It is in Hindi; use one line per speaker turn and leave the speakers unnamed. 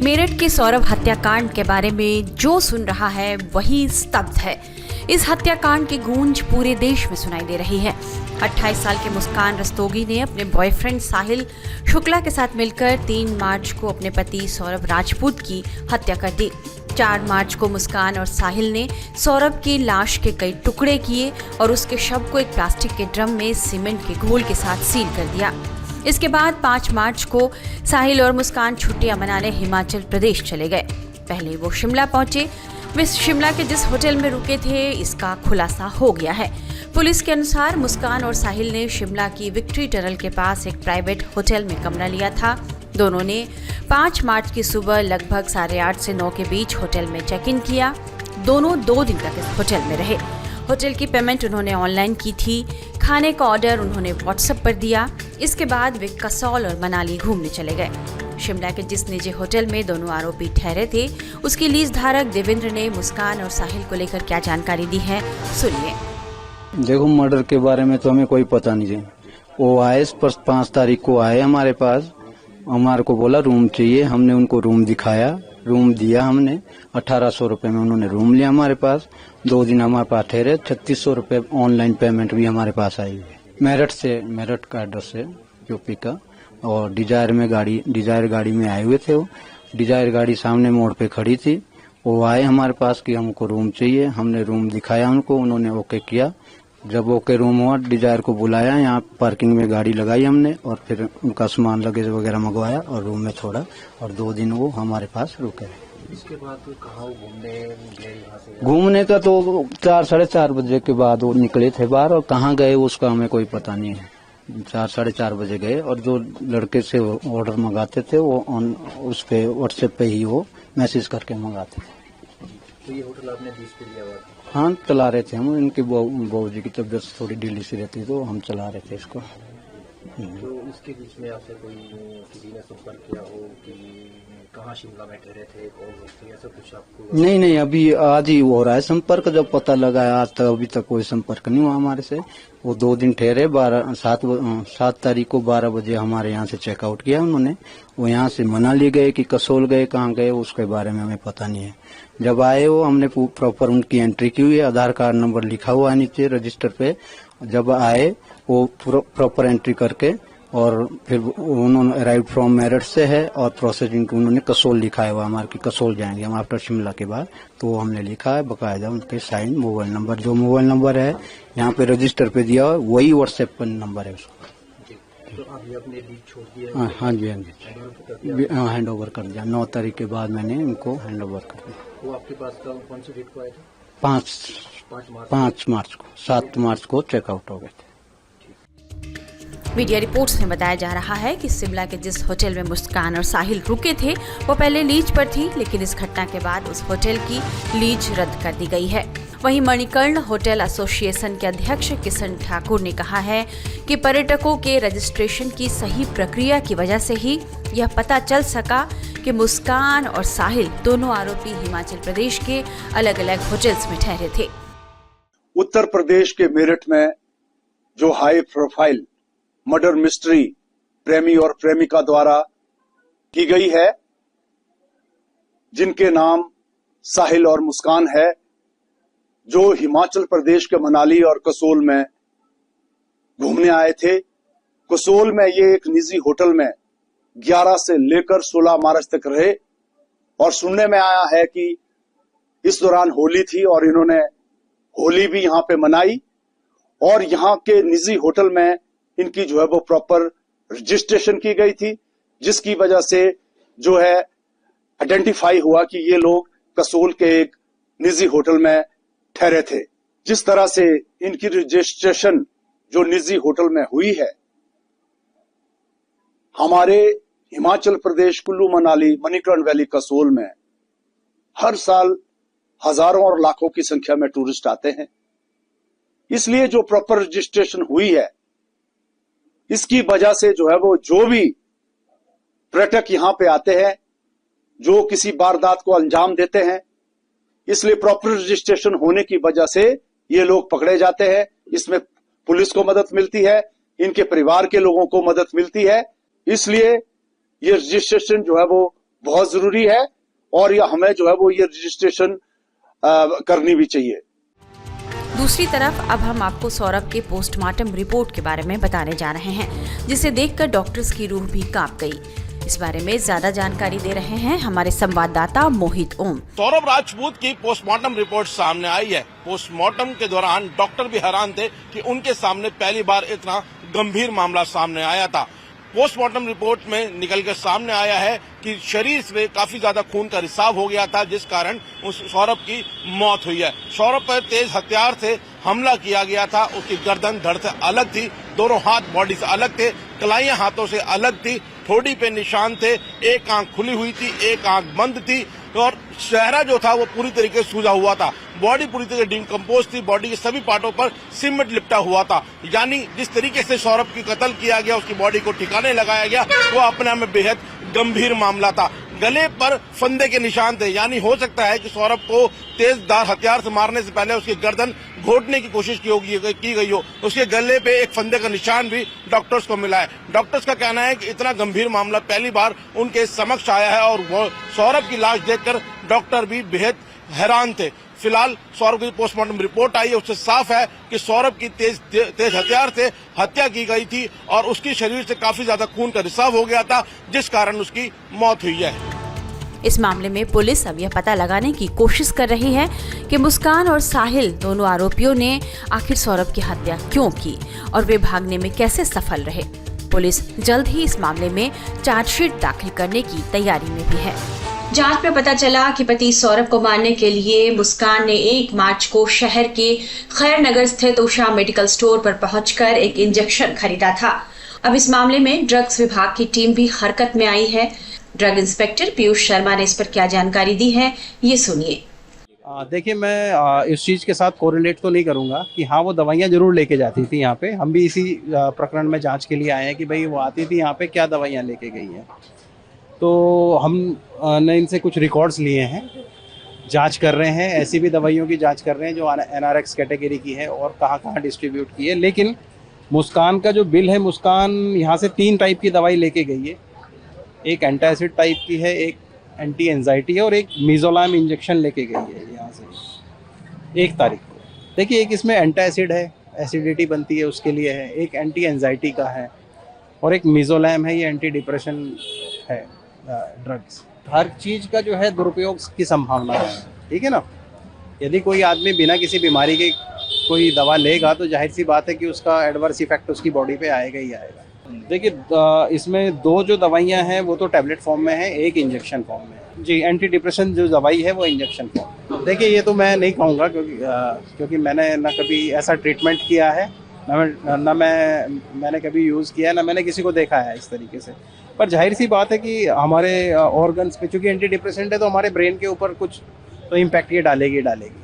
मेरठ के सौरभ हत्याकांड के बारे में जो सुन रहा है वही स्तब्ध है। इस हत्याकांड की गूंज पूरे देश में सुनाई दे रही है। 28 साल के मुस्कान रस्तोगी ने अपने बॉयफ्रेंड साहिल शुक्ला के साथ मिलकर 3 मार्च को अपने पति सौरभ राजपूत की हत्या कर दी। 4 मार्च को मुस्कान और साहिल ने सौरभ की लाश के कई टुकड़े किए और उसके शव को एक प्लास्टिक के ड्रम में सीमेंट के घोल के साथ सील कर दिया। इसके बाद 5 मार्च को साहिल और मुस्कान छुट्टियां मनाने हिमाचल प्रदेश चले गए। पहले वो शिमला पहुंचे। वे शिमला के जिस होटल में रुके थे इसका खुलासा हो गया है। पुलिस के अनुसार मुस्कान और साहिल ने शिमला की विक्ट्री टनल के पास एक प्राइवेट होटल में कमरा लिया था। दोनों ने 5 मार्च की सुबह लगभग 8:30 से 9 के बीच होटल में चेक इन किया। दोनों 2 दिन तक इस होटल में रहे। होटल की पेमेंट उन्होंने ऑनलाइन की थी। खाने का ऑर्डर उन्होंने व्हाट्सएप पर दिया। इसके बाद वे कसौल और मनाली घूमने चले गए। शिमला के जिस निजी होटल में दोनों आरोपी ठहरे थे उसकी लीज धारक देवेंद्र ने मुस्कान और साहिल को लेकर क्या जानकारी दी है, सुनिए।
देखो, मर्डर के बारे में तो हमें कोई पता नहीं है। वो आए 5 तारीख को आए हमारे पास। हमारे को बोला रूम चाहिए। हमने उनको रूम दिखाया, रूम दिया हमने। 1800 रुपए में उन्होंने रूम लिया हमारे पास। 2 दिन हमारे पास ठहरे। 3600 रुपए ऑनलाइन पेमेंट भी हमारे पास आई है। मेरठ का एड्रेस है यूपी का। और डिजायर गाड़ी में आए हुए थे। वो डिजायर गाड़ी सामने मोड़ पे खड़ी थी। वो आए हमारे पास कि हमको रूम चाहिए। हमने रूम दिखाया उनको, उन्होंने ओके किया। जब ओके रूम हुआ, डिजायर को बुलाया, यहाँ पार्किंग में गाड़ी लगाई हमने और फिर उनका सामान लगेज वगैरह मंगवाया और रूम में छोड़ा और 2 दिन वो हमारे पास रुके रहे।
इसके बाद तो कहाँ
घूमने का तो 4 साढ़े 4 बजे के बाद वो निकले थे बाहर, और कहाँ गए उसका हमें कोई पता नहीं है। 4 साढ़े 4 बजे गए और जो लड़के से ऑर्डर मंगाते थे वो उस पे व्हाट्सएप पे ही वो मैसेज करके मंगाते थे।
तो ये होटल आपने 20 पे लिया हुआ था?
हाँ, चला रहे थे हम। इनकी बहू जी की तबीयत थोड़ी ढीली सी रहती तो हम चला रहे थे इसको।
तो इसके बीच में आपसे कोई किसी ने संपर्क किया हो कि कहाँ शिमला में ठहरे थे, कौन थे, ऐसा कुछ आपको?
नहीं, अभी आज ही हो रहा है संपर्क। जब पता लगा है आज तक अभी तक कोई संपर्क नहीं हुआ हमारे से। वो 2 दिन ठहरे। 7 तारीख को 12 बजे हमारे यहाँ से चेकआउट किया उन्होंने। वो यहाँ से मनाली गए कि कसोल गए, कहाँ गए उसके बारे में हमें पता नहीं है। जब आए वो हमने प्रॉपर उनकी एंट्री की हुई है। आधार कार्ड नंबर लिखा हुआ है नीचे रजिस्टर पे। जब आए वो प्रॉपर एंट्री करके और फिर उन्होंने अराइव फ्रॉम मेरठ से है और प्रोसेसिंग उन्होंने कसोल लिखा है। वो हमारे की कसोल जाएंगे हम आफ्टर शिमला के बाद। तो वो हमने लिखा है बकायदा उनके साइन। मोबाइल नंबर, जो मोबाइल नंबर है यहाँ पे रजिस्टर पे दिया हुआ वही व्हाट्सएप पर नंबर है उसका।
तो अभी आपने लीज छोड़ दिया?
हाँ जी, हैंड ओवर कर दिया। 9 तारीख के बाद मैंने इनको हैंड ओवर कर दिया।
वो आपके पास कौन सी डेट को आए थे?
5 मार्च को। 7 मार्च को चेकआउट हो गए थे।
मीडिया रिपोर्ट्स में बताया जा रहा है कि शिमला के जिस होटल में मुस्कान और साहिल रुके थे वो पहले लीज पर थी, लेकिन इस घटना के बाद उस होटल की लीज रद्द कर दी गई है। वहीं मणिकर्ण होटल एसोसिएशन के अध्यक्ष किशन ठाकुर ने कहा है कि पर्यटकों के रजिस्ट्रेशन की सही प्रक्रिया की वजह से ही यह पता चल सका कि मुस्कान और साहिल दोनों आरोपी हिमाचल प्रदेश के अलग अलग होटल्स में ठहरे थे।
उत्तर प्रदेश के मेरठ में जो हाई प्रोफाइल मर्डर मिस्ट्री प्रेमी और प्रेमिका द्वारा की गई है, जिनके नाम साहिल और मुस्कान है, जो हिमाचल प्रदेश के मनाली और कसोल में घूमने आए थे। कसोल में ये एक निजी होटल में 11 से लेकर 16 मार्च तक रहे और सुनने में आया है कि इस दौरान होली थी और इन्होंने होली भी यहां पे मनाई। और यहां के निजी होटल में इनकी जो है वो प्रॉपर रजिस्ट्रेशन की गई थी, जिसकी वजह से जो है आइडेंटिफाई हुआ कि ये लोग कसोल के एक निजी होटल में ठहरे थे। जिस तरह से इनकी रजिस्ट्रेशन जो निजी होटल में हुई है, हमारे हिमाचल प्रदेश कुल्लू मनाली मणिकर्ण वैली कसोल में हर साल हजारों और लाखों की संख्या में टूरिस्ट आते हैं। इसलिए जो प्रॉपर रजिस्ट्रेशन हुई है, इसकी वजह से जो है वो जो भी पर्यटक यहां पे आते हैं, जो किसी वारदात को अंजाम देते हैं, इसलिए प्रॉपर रजिस्ट्रेशन होने की वजह से ये लोग पकड़े जाते हैं। इसमें पुलिस को मदद मिलती है, इनके परिवार के लोगों को मदद मिलती है। इसलिए ये रजिस्ट्रेशन जो है वो बहुत जरूरी है और ये हमें जो है वो ये रजिस्ट्रेशन करनी भी चाहिए।
दूसरी तरफ अब हम आपको सौरभ के पोस्टमार्टम रिपोर्ट के बारे में बताने जा रहे हैं, जिसे देखकर डॉक्टर्स की रूह भी कांप गई। इस बारे में ज्यादा जानकारी दे रहे हैं हमारे संवाददाता मोहित ओम।
सौरभ राजपूत की पोस्टमार्टम रिपोर्ट सामने आई है। पोस्टमार्टम के दौरान डॉक्टर भी हैरान थे कि उनके सामने पहली बार इतना गंभीर मामला सामने आया था। पोस्टमार्टम रिपोर्ट में निकल कर सामने आया है कि शरीर में काफी ज्यादा खून का रिसाव हो गया था, जिस कारण उस सौरभ की मौत हुई है। सौरभ पर तेज हथियार से हमला किया गया था। उसकी गर्दन धड़ से अलग थी, दोनों हाथ बॉडी से अलग थे, कलाइयां हाथों से अलग थी, ठोड़ी पे निशान थे, एक आंख खुली हुई थी, एक आंख बंद थी और चेहरा जो था वो पूरी तरीके से सूजा हुआ था। बॉडी पूरी तरह डिकम्पोज थी, बॉडी के सभी पार्टों पर सीमेंट लिपटा हुआ था। यानी जिस तरीके से सौरभ की कत्ल किया गया, उसकी बॉडी को ठिकाने लगाया गया, वो अपने आप में बेहद गंभीर मामला था। गले पर फंदे के निशान थे, यानी हो सकता है कि सौरभ को तेजधार हथियार से मारने से पहले उसकी गर्दन घोटने की कोशिश की गई हो। उसके गले पे एक फंदे का निशान भी डॉक्टर्स को मिला है। डॉक्टर्स का कहना है कि इतना गंभीर मामला पहली बार उनके समक्ष आया है और वो सौरभ की लाश देखकर डॉक्टर भी बेहद हैरान थे। फिलहाल सौरभ की पोस्टमार्टम रिपोर्ट आई है, उससे साफ है कि सौरभ की तेज हथियार से हत्या की गई थी और उसकी शरीर से काफी ज्यादा खून का रिसाव हो गया था, जिस कारण उसकी मौत हुई है।
इस मामले में पुलिस अब यह पता लगाने की कोशिश कर रही है कि मुस्कान और साहिल दोनों आरोपियों ने आखिर सौरभ की हत्या क्यों की और वे भागने में कैसे सफल रहे। पुलिस जल्द ही इस मामले में चार्जशीट दाखिल करने की तैयारी में भी है। जांच में पता चला कि पति सौरभ को मारने के लिए मुस्कान ने 1 मार्च को शहर के खैर नगर स्थित उषा मेडिकल स्टोर पर पहुंचकर एक इंजेक्शन खरीदा था। अब इस मामले में ड्रग्स विभाग की टीम भी हरकत में आई है। ड्रग इंस्पेक्टर पीयूष शर्मा ने इस पर क्या जानकारी दी है, ये सुनिए।
देखिए, मैं इस चीज़ के साथ कोरिलेट तो नहीं करूंगा कि हाँ वो दवाइयाँ जरूर लेके जाती थी यहाँ पे। हम भी इसी प्रकरण में जांच के लिए आए हैं कि भाई वो आती थी यहाँ पे, क्या दवाइयाँ लेके गई हैं। तो हम ने इनसे कुछ रिकॉर्ड्स लिए हैं, जांच कर रहे हैं। ऐसी भी दवाइयों की जांच कर रहे हैं जो NRX कैटेगरी की है और कहाँ कहाँ डिस्ट्रीब्यूट की है। लेकिन मुस्कान का जो बिल है, मुस्कान यहाँ से 3 टाइप की दवाई लेके गई है। एक एंटासिड टाइप की है, एक एंटी एंजाइटी है और एक मिजोलाम इंजेक्शन लेके गई है यहाँ से 1 तारीख को। देखिए, एक इसमें एंटासिड है, एसिडिटी बनती है उसके लिए है, एक एंटी एंजाइटी का है और एक मिजोलाम है, ये एंटी डिप्रेशन है ड्रग्स। हर चीज़ का जो है दुरुपयोग की संभावना है, ठीक है ना। यदि कोई आदमी बिना किसी बीमारी के कोई दवा लेगा तो जाहिर सी बात है कि उसका एडवर्स इफेक्ट उसकी बॉडी पे आएगा ही आएगा। देखिए, इसमें 2 जो दवाइयाँ हैं वो तो टैबलेट फॉर्म में है, एक इंजेक्शन फॉर्म में है। जी, एंटी डिप्रेशन जो दवाई है वो इंजेक्शन फॉर्म। देखिए, ये तो मैं नहीं कहूँगा क्योंकि मैंने ना कभी ऐसा ट्रीटमेंट किया है, मैंने कभी यूज़ किया है, ना मैंने किसी को देखा है इस तरीके से। पर जाहिर सी बात है कि हमारे ऑर्गन्स पे, चूँकि एंटी डिप्रेसेंट है तो हमारे ब्रेन के ऊपर कुछ तो इम्पैक्ट ये डालेगी।